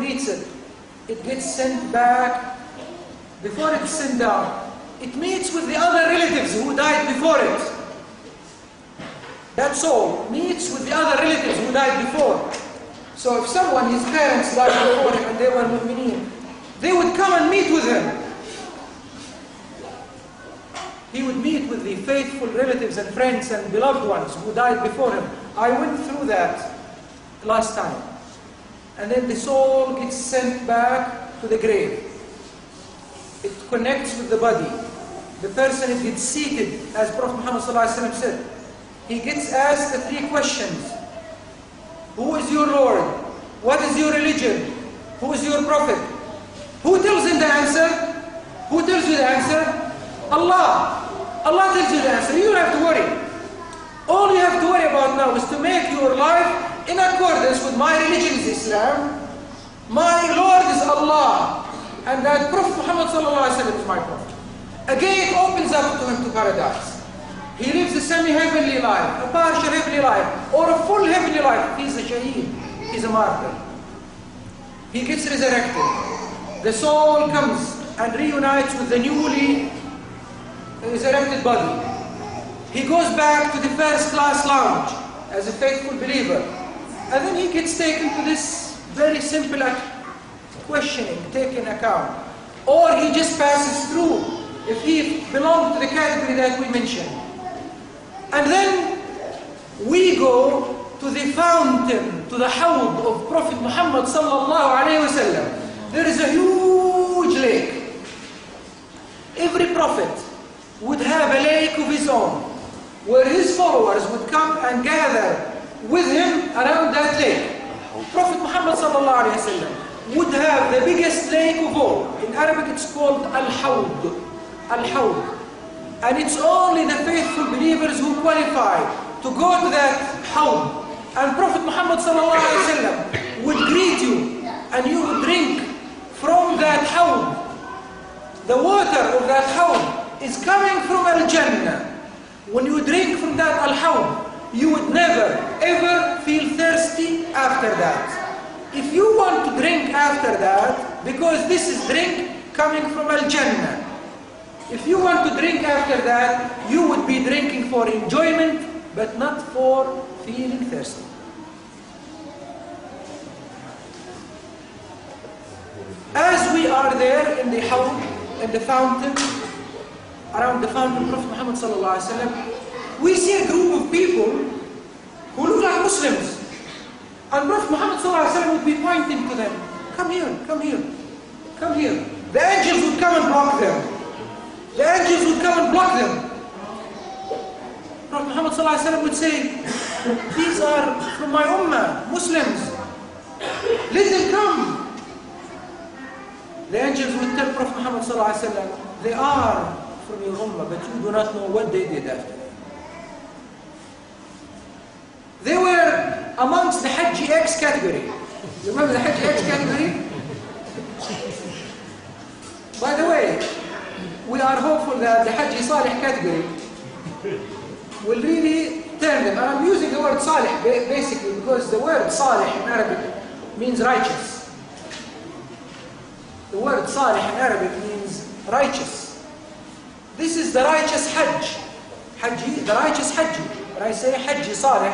meets it, it gets sent back before it's sent down. It meets with the other relatives who died before it. That soul meets with the other relatives who died before. So if someone, his parents died before him and they were mu'mineen, they would come and meet with him. He would meet with the faithful relatives and friends and beloved ones who died before him. I went through that last time. And then the soul gets sent back to the grave. It connects with the body. The person gets seated, as Prophet Muhammad ﷺ said. He gets asked the 3 questions. Who is your Lord? What is your religion? Who is your Prophet? Who tells him the answer? Who tells you the answer? Allah. Allah tells you the answer. You don't have to worry. All you have to worry about now is to make your life in accordance with my religion is Islam. My Lord is Allah. And that Prophet Muhammad ﷺ is my Prophet. A gate opens up to him to paradise. He lives a semi-heavenly life, a partial heavenly life, or a full heavenly life. He's a shaheed. He's a martyr. He gets resurrected. The soul comes and reunites with the newly resurrected body. He goes back to the first class lounge as a faithful believer. And then he gets taken to this very simple questioning, taken account. Or he just passes through if he belonged to the category that we mentioned. And then we go to the fountain, to the hawd of Prophet Muhammad sallallahu alayhi wasallam. There is a huge lake. Every prophet would have a lake of his own, where his followers would come and gather with him around that lake. Prophet Muhammad sallallahu alayhi wasallam would have the biggest lake of all. In Arabic it's called Al-Hawd. Al-Hawd. And it's only the faithful believers who qualify to go to that hawd. And Prophet Muhammad sallallahu alayhi wasallam would greet you and you would drink from that hawd. The water of that hawd is coming from Al-Jannah. When you drink from that Al-Hawd, you would never ever feel thirsty after that. If you want to drink after that, because this is drink coming from Al-Jannah, if you want to drink after that, you would be drinking for enjoyment, but not for feeling thirsty. As we are there in the hawd, in the fountain, around the fountain, Prophet Muhammad sallallahu alaihi wasallam, we see a group of people who look like Muslims. And Prophet Muhammad sallallahu alaihi wasallam would be pointing to them, come here, come here, come here. The angels would come and block them. The angels would come and block them. Prophet Muhammad sallallahu alaihi wasallam would say, these are from my ummah, Muslims. Let them come. The angels would tell Prophet Muhammad sallallahu alaihi wasallam, they are from your ummah, but you do not know what they did after. They were amongst the Hajj X category. You remember the Hajj X category? By the way, we are hopeful that the Hajj Salih category will really turn them. And I'm using the word Salih basically because the word Salih in Arabic means righteous. The word Salih in Arabic means righteous. This is the righteous Hajj. Hajji, the righteous Hajji. When I say Hajji Salih,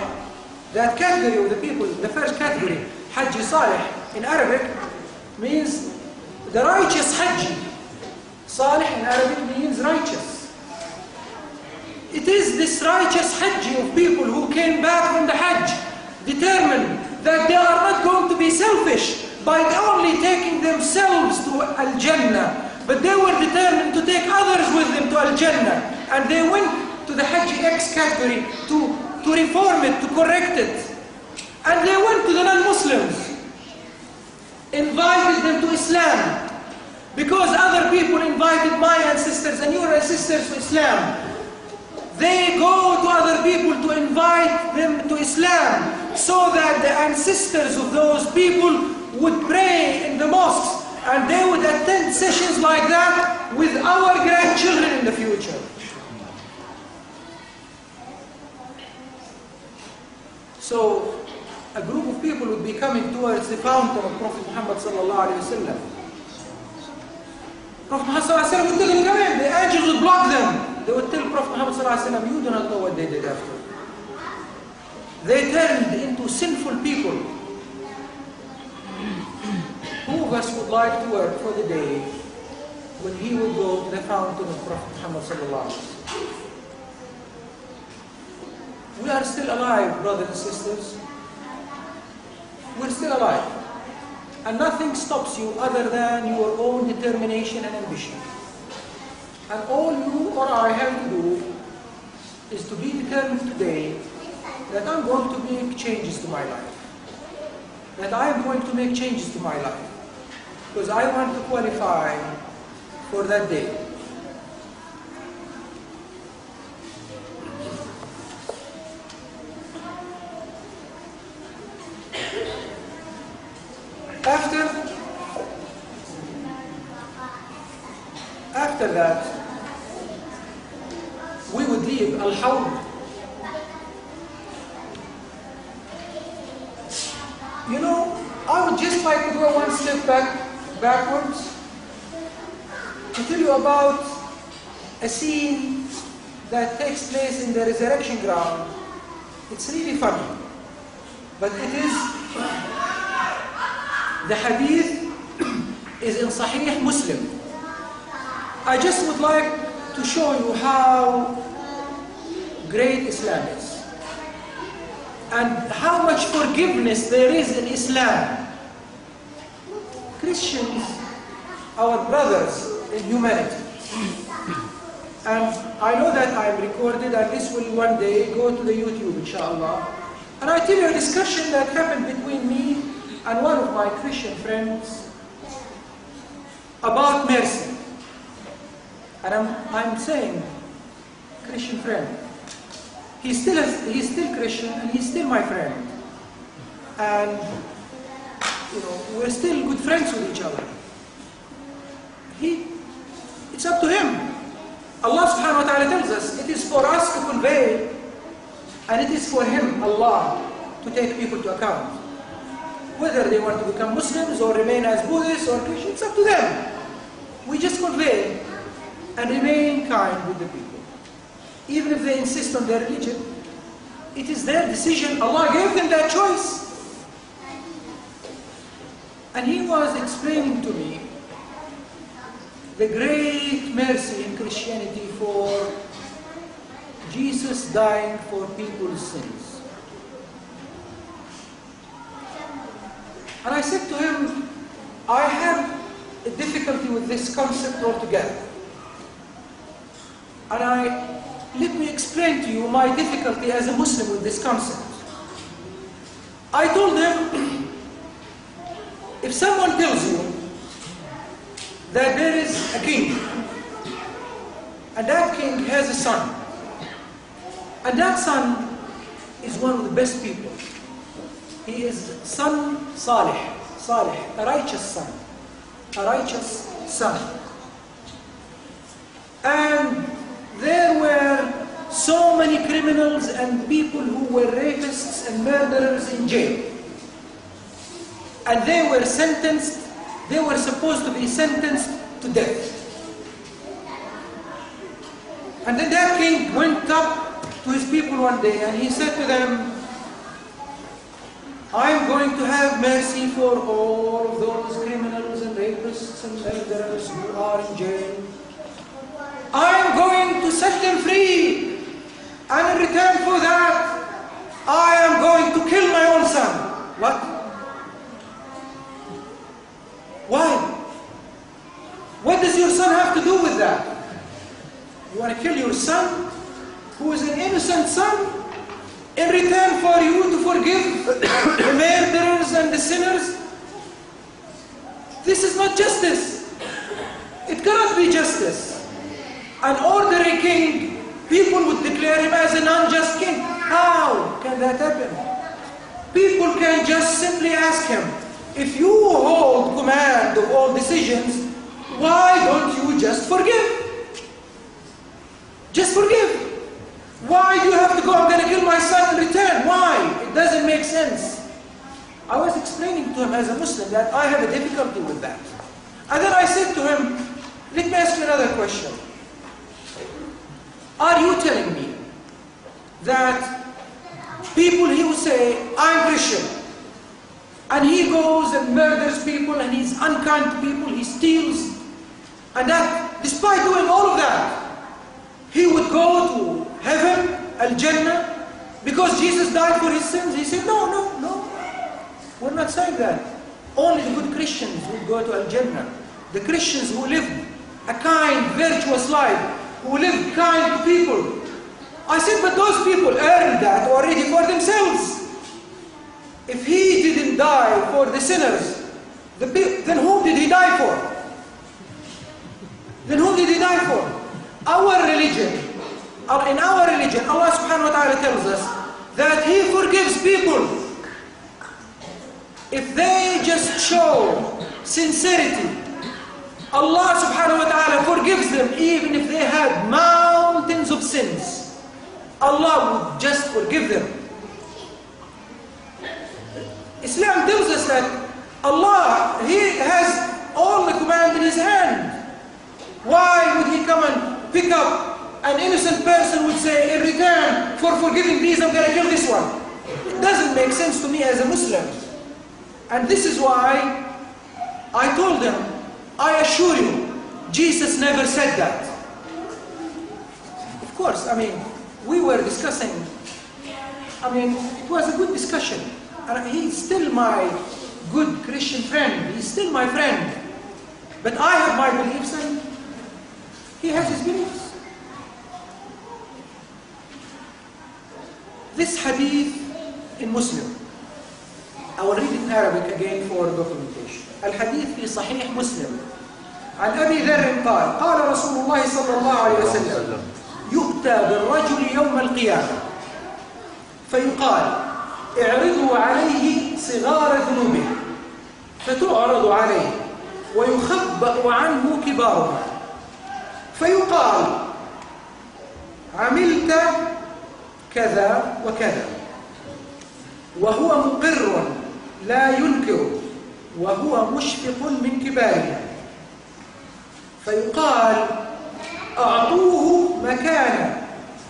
that category of the people, the first category, Hajji Salih in Arabic means the righteous Hajji. Salih in Arabic means righteous. It is this righteous Hajji of people who came back from the Hajj, determined that they are not going to be selfish by only taking themselves to Al-Jannah, but they were determined to take others with them to Al-Jannah. And they went to the Hajj X category to reform it, to correct it. And they went to the non-Muslims, invited them to Islam, because other people invited my ancestors and your ancestors to Islam. They go to other people to invite them to Islam, so that the ancestors of those people would pray in the mosques, and they would attend sessions like that with our grandchildren in the future. So, a group of people would be coming towards the fountain of Prophet Muhammad sallallahu alayhi wa sallam. Prophet Muhammad sallallahu alayhi wa sallam would tell them, come in. The angels would block them. They would tell Prophet Muhammad sallallahu alayhi wa sallam, you do not know what they did after. They turned into sinful people. Who of us would like to work for the day when he would go to the fountain of Prophet Muhammad sallallahu alayhi wa sallam? We are still alive, brothers and sisters. We're still alive. And nothing stops you other than your own determination and ambition. And all you or I have to do is to be determined today that I'm going to make changes to my life. That I am going to make changes to my life. Because I want to qualify for that day. After that, we would leave Al-Hawd. You know, I would just like to go one step backwards to tell you about a scene that takes place in the resurrection ground. It's really funny, but it is, the hadith is in Sahih Muslim. I just would like to show you how great Islam is and how much forgiveness there is in Islam. Christians, our brothers in humanity. And I know that I am recorded and this will one day go to the YouTube, inshallah. And I tell you a discussion that happened between me and one of my Christian friends about mercy. And I'm saying, Christian friend. He's still Christian and he's still my friend. And you know, we're still good friends with each other. It's up to him. Allah subhanahu wa ta'ala tells us, it is for us to convey, and it is for him, Allah, to take people to account. Whether they want to become Muslims or remain as Buddhists or Christians, it's up to them. We just convey and remain kind with the people. Even if they insist on their religion, it is their decision. Allah gave them that choice. And he was explaining to me the great mercy in Christianity for Jesus dying for people's sins. And I said to him, I have a difficulty with this concept altogether. And let me explain to you my difficulty as a Muslim with this concept. I told him, if someone tells you that there is a king, and that king has a son, and that son is one of the best people. He is son Salih, a righteous son. And there were so many criminals and people who were rapists and murderers in jail. And they were supposed to be sentenced to death. And then that king went up to his people one day and he said to them, I'm going to have mercy for all of those criminals and rapists and murderers who are in jail. I'm going to set them free. And in return for that, I am going to kill my own son. What? Why? What does your son have to do with that? You want to kill your son, who is an innocent son, in return for you to forgive the murderers and the sinners? This is not justice. It cannot be justice. An ordinary king, people would declare him as an unjust king. How can that happen? People can just simply ask him, if you hold command of all decisions, why don't you just forgive? Just forgive. Why do you have to go, I'm going to kill my son in return? Why? It doesn't make sense. I was explaining to him as a Muslim that I have a difficulty with that. And then I said to him, let me ask you another question. Are you telling me that people who say, I'm Christian, and he goes and murders people and he's unkind to people, he steals, and that despite doing all of that, he would go to heaven, Al-Jannah, because Jesus died for his sins? He said, no, no, no. We're not saying that. Only the good Christians would go to Al-Jannah. The Christians who live a kind, virtuous life, who live kind to people. I said, but those people earned that already for themselves. If he didn't die for the sinners, then whom did he die for? Then whom did he die for? Our religion, in our religion, Allah subhanahu wa ta'ala tells us that He forgives people if they just show sincerity. Allah subhanahu wa ta'ala forgives them even if they had mountains of sins. Allah would just forgive them. Islam tells us that Allah, He has all the command in His hand. Why would He come and pick up an innocent person would say, in return for forgiving these, I'm going to kill this one? It doesn't make sense to me as a Muslim. And this is why I told them, I assure you, Jesus never said that. Of course, I mean, we were discussing, it was a good discussion. And he's still my good Christian friend. He's still my friend. But I have my beliefs and he has his beliefs. This hadith in Muslim, I will read it in Arabic again for documentation. الحديث في صحيح مسلم عن أبي ذر قال قال رسول الله صلى الله عليه وسلم يؤتى بالرجل يوم القيامة فيقال اعرضوا عليه صغار ذنوبه فتعرض عليه ويخبأ عنه كبارها فيقال عملت كذا وكذا وهو مقر لا ينكر وهو مشفق من كبارها فيقال أعطوه مكان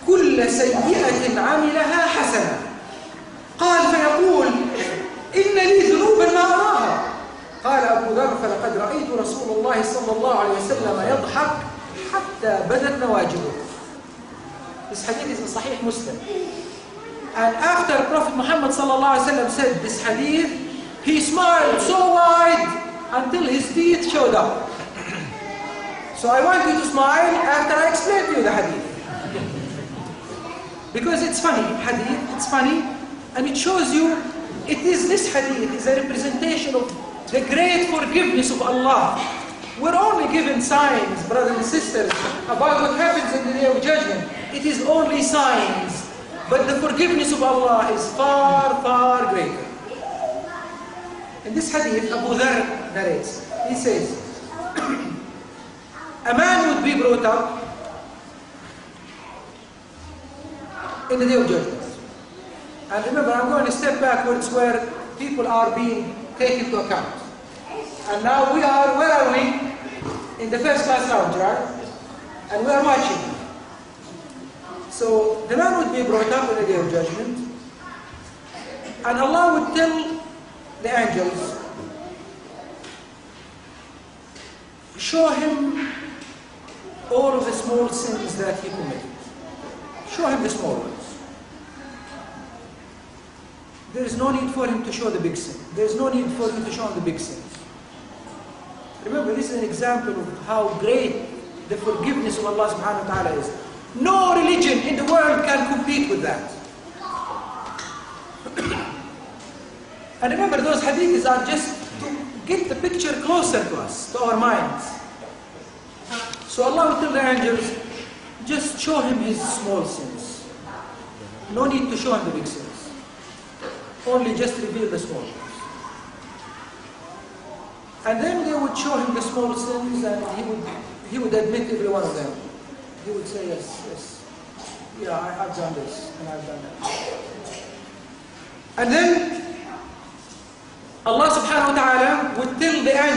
كل سيئة عملها حسنة قال فيقول إن لي ذنوبا ما أراها قال أبو ذر فلقد رأيت رسول الله صلى الله عليه وسلم يضحك حتى بدت نواجذه. This hadith is in Sahih Muslim. And after Prophet Muhammad sallallahu alaihi wasallam said this hadith, he smiled so wide until his teeth showed up. So I want you to smile after I explain to you the hadith. Because it's funny, hadith, it's funny, and it shows you, this hadith is a representation of the great forgiveness of Allah. We're only given signs, brothers and sisters, about what happens in the Day of Judgment. It is only signs. But the forgiveness of Allah is far, far greater. In this hadith, Abu Dharr narrates. He says, a man would be brought up in the Day of Judgment. And remember, I'm going to step backwards where people are being taken into account. And now where are we? In the first class lounge, right? And we are watching. So the man would be brought up in the Day of Judgment, and Allah would tell the angels, show him all of the small sins that he committed. Show him the small ones. There is no need for him to show the big sin. There is no need for him to show him the big sins. Remember, this is an example of how great the forgiveness of Allah subhanahu wa ta'ala is. No religion in the world can compete with that. And remember, those hadiths are just to get the picture closer to us, to our minds. So Allah will tell the angels, just show him his small sins. No need to show him the big sins. Only just reveal the small ones. And then they would show him the small sins, and he would admit every one of them. He would say, yes, yeah, I've done this, and I've done that. And then Allah subhanahu wa ta'ala would tell the